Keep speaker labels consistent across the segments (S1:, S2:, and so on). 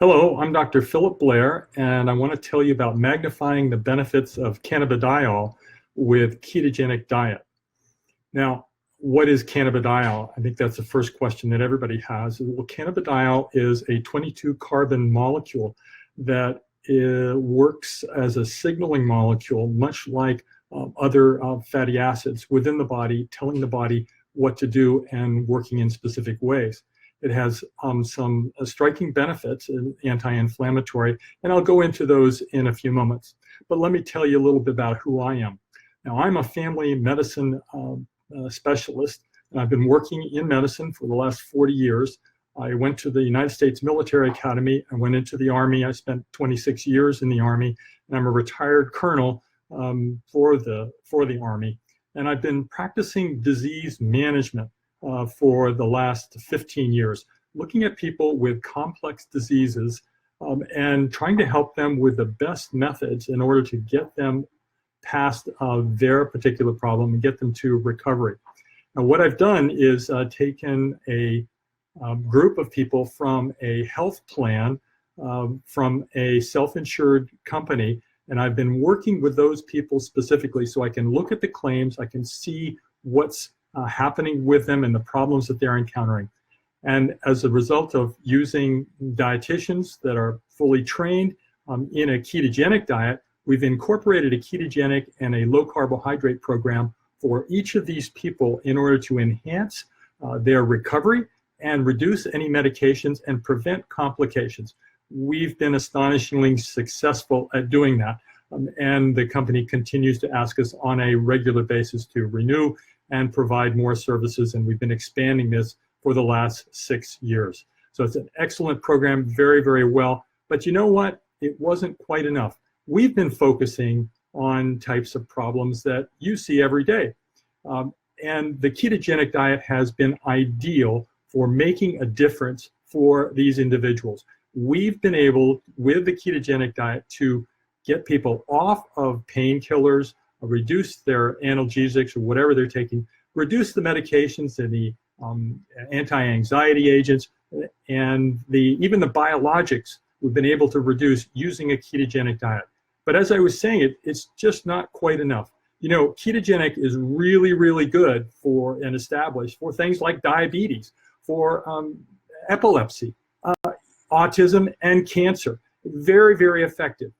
S1: Hello, I'm Dr. Philip Blair, and I want to tell you about magnifying the benefits of cannabidiol with ketogenic diet. Now, what is cannabidiol? I think that's the first question that everybody has. Well, cannabidiol is a 22 carbon molecule that works as a signaling molecule, much like other fatty acids within the body, telling the body what to do and working in specific ways. It has some striking benefits, anti-inflammatory, and I'll go into those in a few moments. But let me tell you a little bit about who I am. Now, I'm a family medicine specialist, and I've been working in medicine for the last 40 years. I went to the United States Military Academy. I went into the Army. I spent 26 years in the Army, and I'm a retired colonel for the Army. And I've been practicing disease management for the last 15 years, looking at people with complex diseases and trying to help them with the best methods in order to get them past their particular problem and get them to recovery. Now, what I've done is taken a group of people from a health plan, from a self-insured company, and I've been working with those people specifically so I can look at the claims, I can see what's happening with them and the problems that they're encountering. And as a result of using dietitians that are fully trained in a ketogenic diet, we've incorporated a ketogenic and a low carbohydrate program for each of these people in order to enhance their recovery and reduce any medications and prevent complications. We've been astonishingly successful at doing that. And the company continues to ask us on a regular basis to renew and provide more services, and we've been expanding this for the last 6 years. So it's an excellent program, very, very well. But you know what? It wasn't quite enough. We've been focusing on types of problems that you see every day. And the ketogenic diet has been ideal for making a difference for these individuals. We've been able, with the ketogenic diet, to get people off of painkillers, reduce their analgesics or whatever they're taking, reduce the medications and the anti-anxiety agents, and even the biologics we've been able to reduce using a ketogenic diet. But as I was saying, it's just not quite enough. You know, ketogenic is really, really good for and established for things like diabetes, for epilepsy, autism, and cancer. Very, very effective.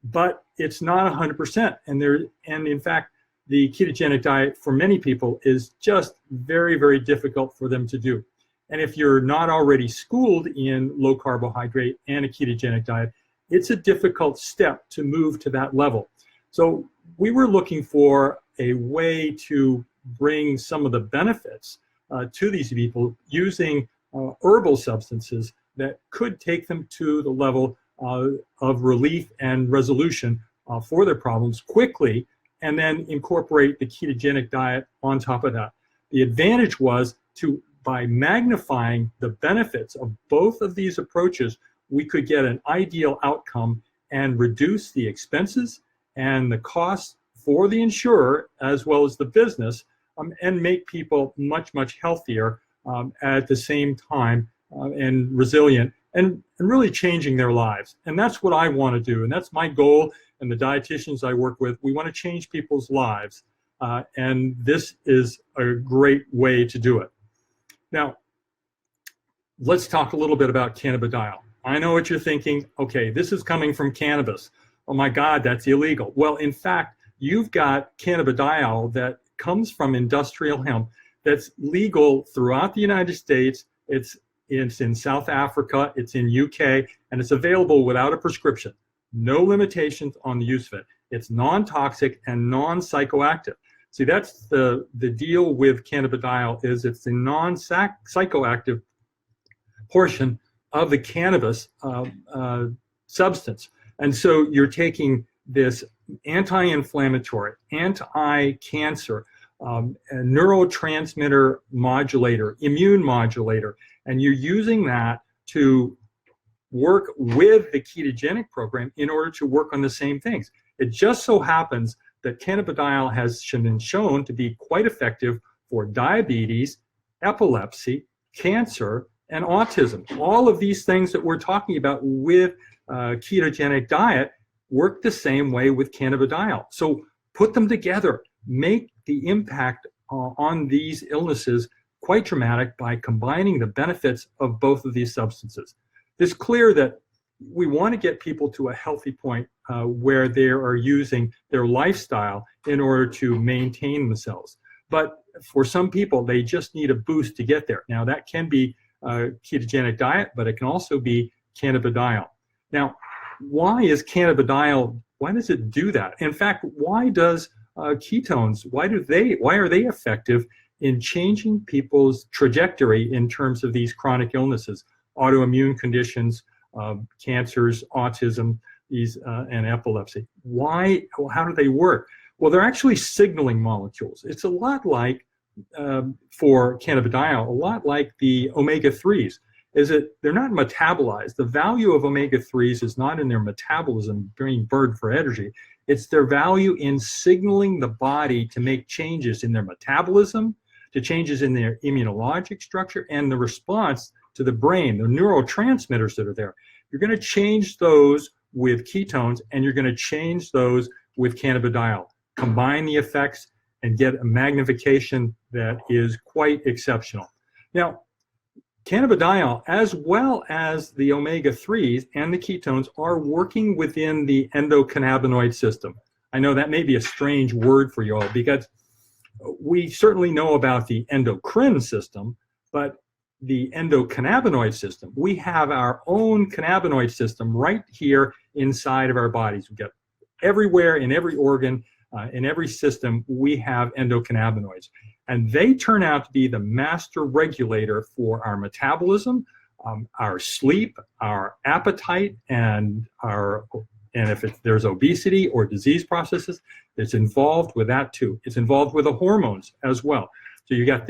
S1: But it's not 100%. And in fact, the ketogenic diet for many people is just very, very difficult for them to do. And if you're not already schooled in low carbohydrate and a ketogenic diet, it's a difficult step to move to that level. So we were looking for a way to bring some of the benefits to these people using herbal substances that could take them to the level of relief and resolution for their problems quickly, and then incorporate the ketogenic diet on top of that. The advantage was by magnifying the benefits of both of these approaches, we could get an ideal outcome and reduce the expenses and the costs for the insurer as well as the business, and make people much, much healthier at the same time and resilient and really changing their lives. And that's what I want to do. And that's my goal. And the dietitians I work with, we want to change people's lives. And this is a great way to do it. Now, let's talk a little bit about cannabidiol. I know what you're thinking. Okay, this is coming from cannabis. Oh my God, that's illegal. Well, in fact, you've got cannabidiol that comes from industrial hemp that's legal throughout the United States. It's in South Africa, it's in UK, and it's available without a prescription. No limitations on the use of it. It's non-toxic and non-psychoactive. See, that's the deal with cannabidiol, is it's the non-psychoactive portion of the cannabis substance. And so you're taking this anti-inflammatory, anti-cancer, neurotransmitter modulator, immune modulator, and you're using that to work with the ketogenic program in order to work on the same things. It just so happens that cannabidiol has been shown to be quite effective for diabetes, epilepsy, cancer, and autism. All of these things that we're talking about with ketogenic diet work the same way with cannabidiol. So put them together, make the impact on these illnesses quite dramatic by combining the benefits of both of these substances. It's clear that we want to get people to a healthy point where they are using their lifestyle in order to maintain themselves. But for some people, they just need a boost to get there. Now, that can be ketogenic diet, but it can also be cannabidiol. Now, why is cannabidiol, why does it do that? In fact, why does ketones, why are they effective in changing people's trajectory in terms of these chronic illnesses, autoimmune conditions, cancers, autism, and epilepsy? Why? How do they work? Well, they're actually signaling molecules. It's a lot like, for cannabidiol, a lot like the omega-3s, is that they're not metabolized. The value of omega-3s is not in their metabolism being burned for energy. It's their value in signaling the body to make changes in their metabolism, to changes in their immunologic structure, and the response to the brain, the neurotransmitters that are there. You're going to change those with ketones, and you're going to change those with cannabidiol. Combine the effects and get a magnification that is quite exceptional. Now, cannabidiol, as well as the omega-3s and the ketones, are working within the endocannabinoid system. I know that may be a strange word for you all, because we certainly know about the endocrine system, but the endocannabinoid system, we have our own cannabinoid system right here inside of our bodies. We've got everywhere, in every organ, in every system, we have endocannabinoids. And they turn out to be the master regulator for our metabolism, our sleep, our appetite, and if there's obesity or disease processes, it's involved with that too. It's involved with the hormones as well. So you got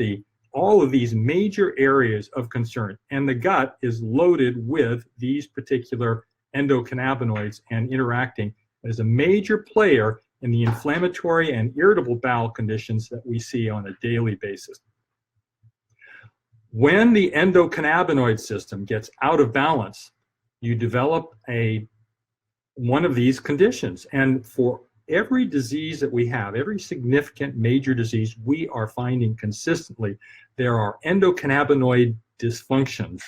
S1: all of these major areas of concern, and the gut is loaded with these particular endocannabinoids and interacting as a major player in the inflammatory and irritable bowel conditions that we see on a daily basis. When the endocannabinoid system gets out of balance, you develop one of these conditions. And for every disease that we have, every significant major disease, we are finding consistently there are endocannabinoid dysfunctions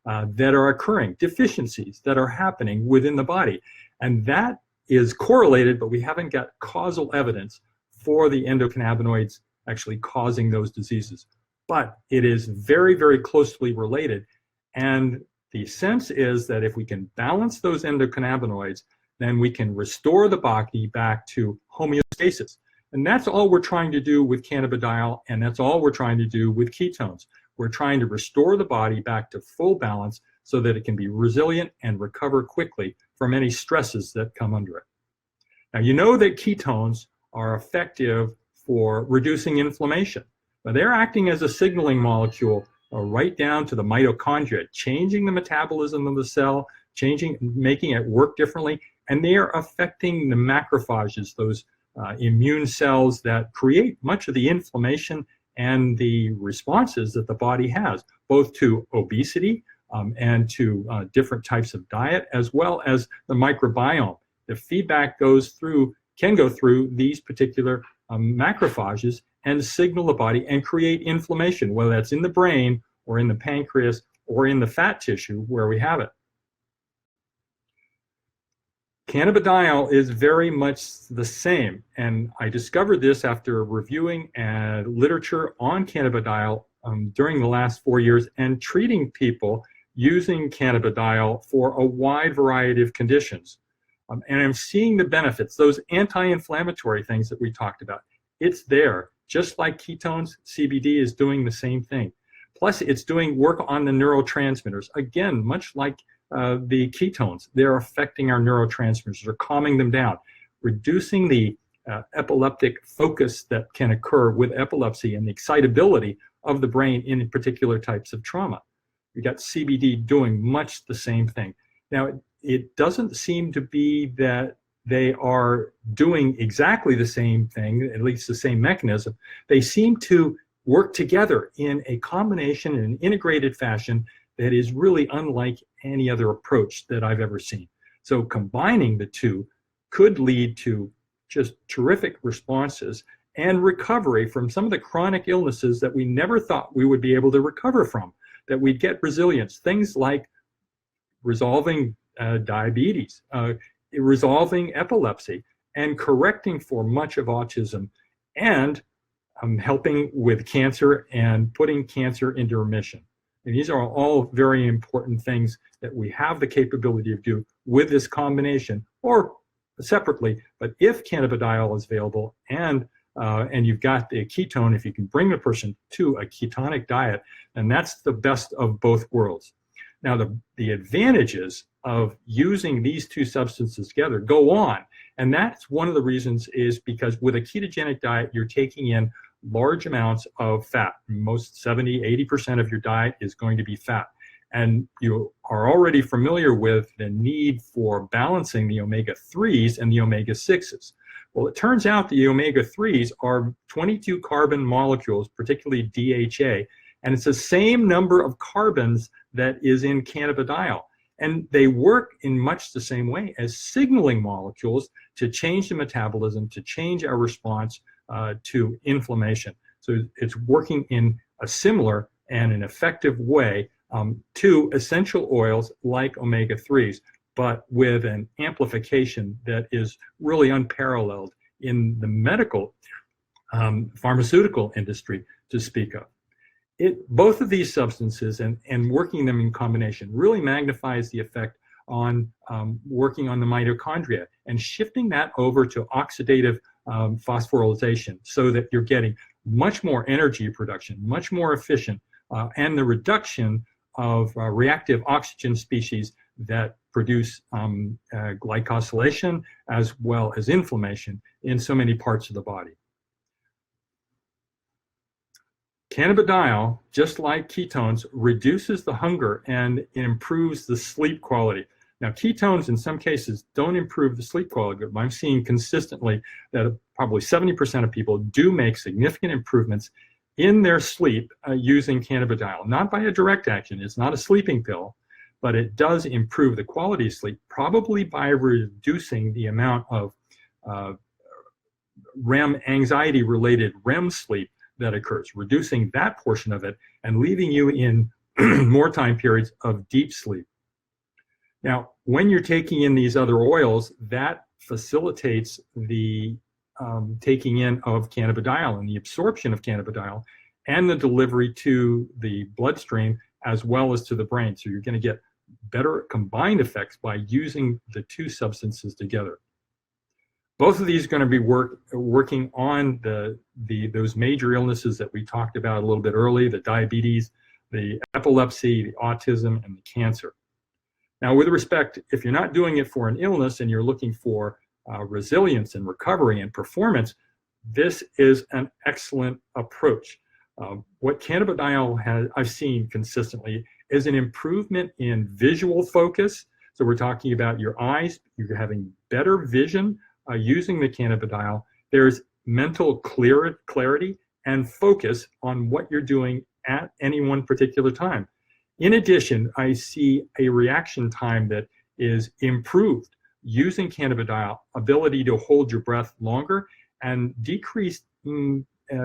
S1: that are occurring, deficiencies that are happening within the body. And that is correlated, but we haven't got causal evidence for the endocannabinoids actually causing those diseases. But it is very, very closely related. And the sense is that if we can balance those endocannabinoids, then we can restore the body back to homeostasis. And that's all we're trying to do with cannabidiol, and that's all we're trying to do with ketones. We're trying to restore the body back to full balance so that it can be resilient and recover quickly from any stresses that come under it. Now, you know that ketones are effective for reducing inflammation. Now, they're acting as a signaling molecule right down to the mitochondria, changing the metabolism of the cell, making it work differently, and they are affecting the macrophages, those immune cells that create much of the inflammation and the responses that the body has, both to obesity and to different types of diet, as well as the microbiome. The feedback can go through these particular macrophages and signal the body and create inflammation, whether that's in the brain or in the pancreas or in the fat tissue where we have it. Cannabidiol is very much the same, and I discovered this after reviewing literature on cannabidiol during the last 4 years and treating people using cannabidiol for a wide variety of conditions. And I'm seeing the benefits, those anti-inflammatory things that we talked about. It's there. Just like ketones, CBD is doing the same thing. Plus, it's doing work on the neurotransmitters. Again, much like the ketones, they're affecting our neurotransmitters. They're calming them down, reducing the epileptic focus that can occur with epilepsy and the excitability of the brain in particular types of trauma. We got CBD doing much the same thing. Now, it doesn't seem to be that they are doing exactly the same thing, at least the same mechanism. They seem to work together in a combination, in an integrated fashion that is really unlike any other approach that I've ever seen. So combining the two could lead to just terrific responses and recovery from some of the chronic illnesses that we never thought we would be able to recover from, that we'd get resilience, things like resolving diabetes, resolving epilepsy, and correcting for much of autism, and helping with cancer and putting cancer into remission. And these are all very important things that we have the capability to do with this combination or separately. But if cannabidiol is available and you've got the ketone, if you can bring the person to a ketonic diet, and that's the best of both worlds. Now, the advantages of using these two substances together go on. And that's one of the reasons is because with a ketogenic diet, you're taking in large amounts of fat. Most 70, 80% of your diet is going to be fat. And you are already familiar with the need for balancing the omega-3s and the omega-6s. Well, it turns out the omega-3s are 22 carbon molecules, particularly DHA, and it's the same number of carbons that is in cannabidiol. And they work in much the same way as signaling molecules to change the metabolism, to change our response to inflammation. So it's working in a similar and an effective way to essential oils like omega-3s, but with an amplification that is really unparalleled in the medical pharmaceutical industry to speak of. Both of these substances and working them in combination really magnifies the effect on working on the mitochondria and shifting that over to oxidative phosphorylation so that you're getting much more energy production, much more efficient, and the reduction of reactive oxygen species that produce glycosylation as well as inflammation in so many parts of the body. Cannabidiol, just like ketones, reduces the hunger and it improves the sleep quality. Now, ketones in some cases don't improve the sleep quality, but I'm seeing consistently that probably 70% of people do make significant improvements in their sleep using cannabidiol. Not by a direct action, it's not a sleeping pill, but it does improve the quality of sleep, probably by reducing the amount of REM, anxiety-related REM sleep that occurs, reducing that portion of it and leaving you in more time periods of deep sleep. Now, when you're taking in these other oils, that facilitates the taking in of cannabidiol and the absorption of cannabidiol and the delivery to the bloodstream as well as to the brain. So you're going to get better combined effects by using the two substances together. Both of these are going to be working on those major illnesses that we talked about a little bit earlier, the diabetes, the epilepsy, the autism, and the cancer. Now, with respect, if you're not doing it for an illness and you're looking for resilience and recovery and performance, this is an excellent approach. What cannabidiol has, I've seen consistently, is an improvement in visual focus. So we're talking about your eyes, you're having better vision using the cannabidiol. There's mental clarity and focus on what you're doing at any one particular time. In addition, I see a reaction time that is improved using cannabidiol, ability to hold your breath longer, and decreased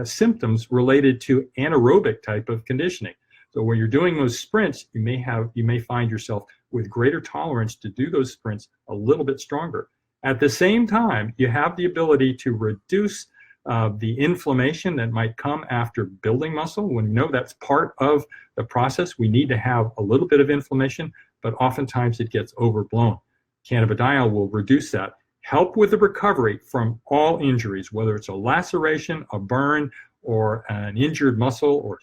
S1: symptoms related to anaerobic type of conditioning. So when you're doing those sprints, you may find yourself with greater tolerance to do those sprints a little bit stronger. At the same time, you have the ability to reduce the inflammation that might come after building muscle. When we know that's part of the process, we need to have a little bit of inflammation, but oftentimes it gets overblown. Cannabidiol will reduce that, help with the recovery from all injuries, whether it's a laceration, a burn, or an injured muscle,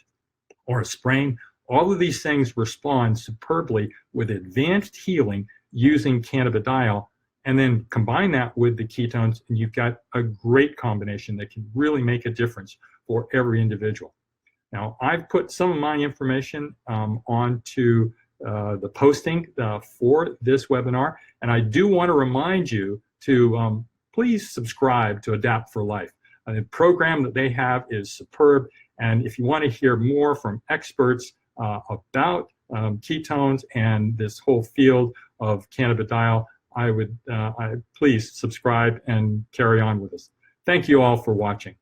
S1: or a sprain. All of these things respond superbly with advanced healing using cannabidiol. And then combine that with the ketones, and you've got a great combination that can really make a difference for every individual. Now, I've put some of my information onto the posting for this webinar, and I do want to remind you to please subscribe to Adapt for Life. The program that they have is superb, and if you want to hear more from experts about ketones and this whole field of cannabidiol, I please subscribe and carry on with us. Thank you all for watching.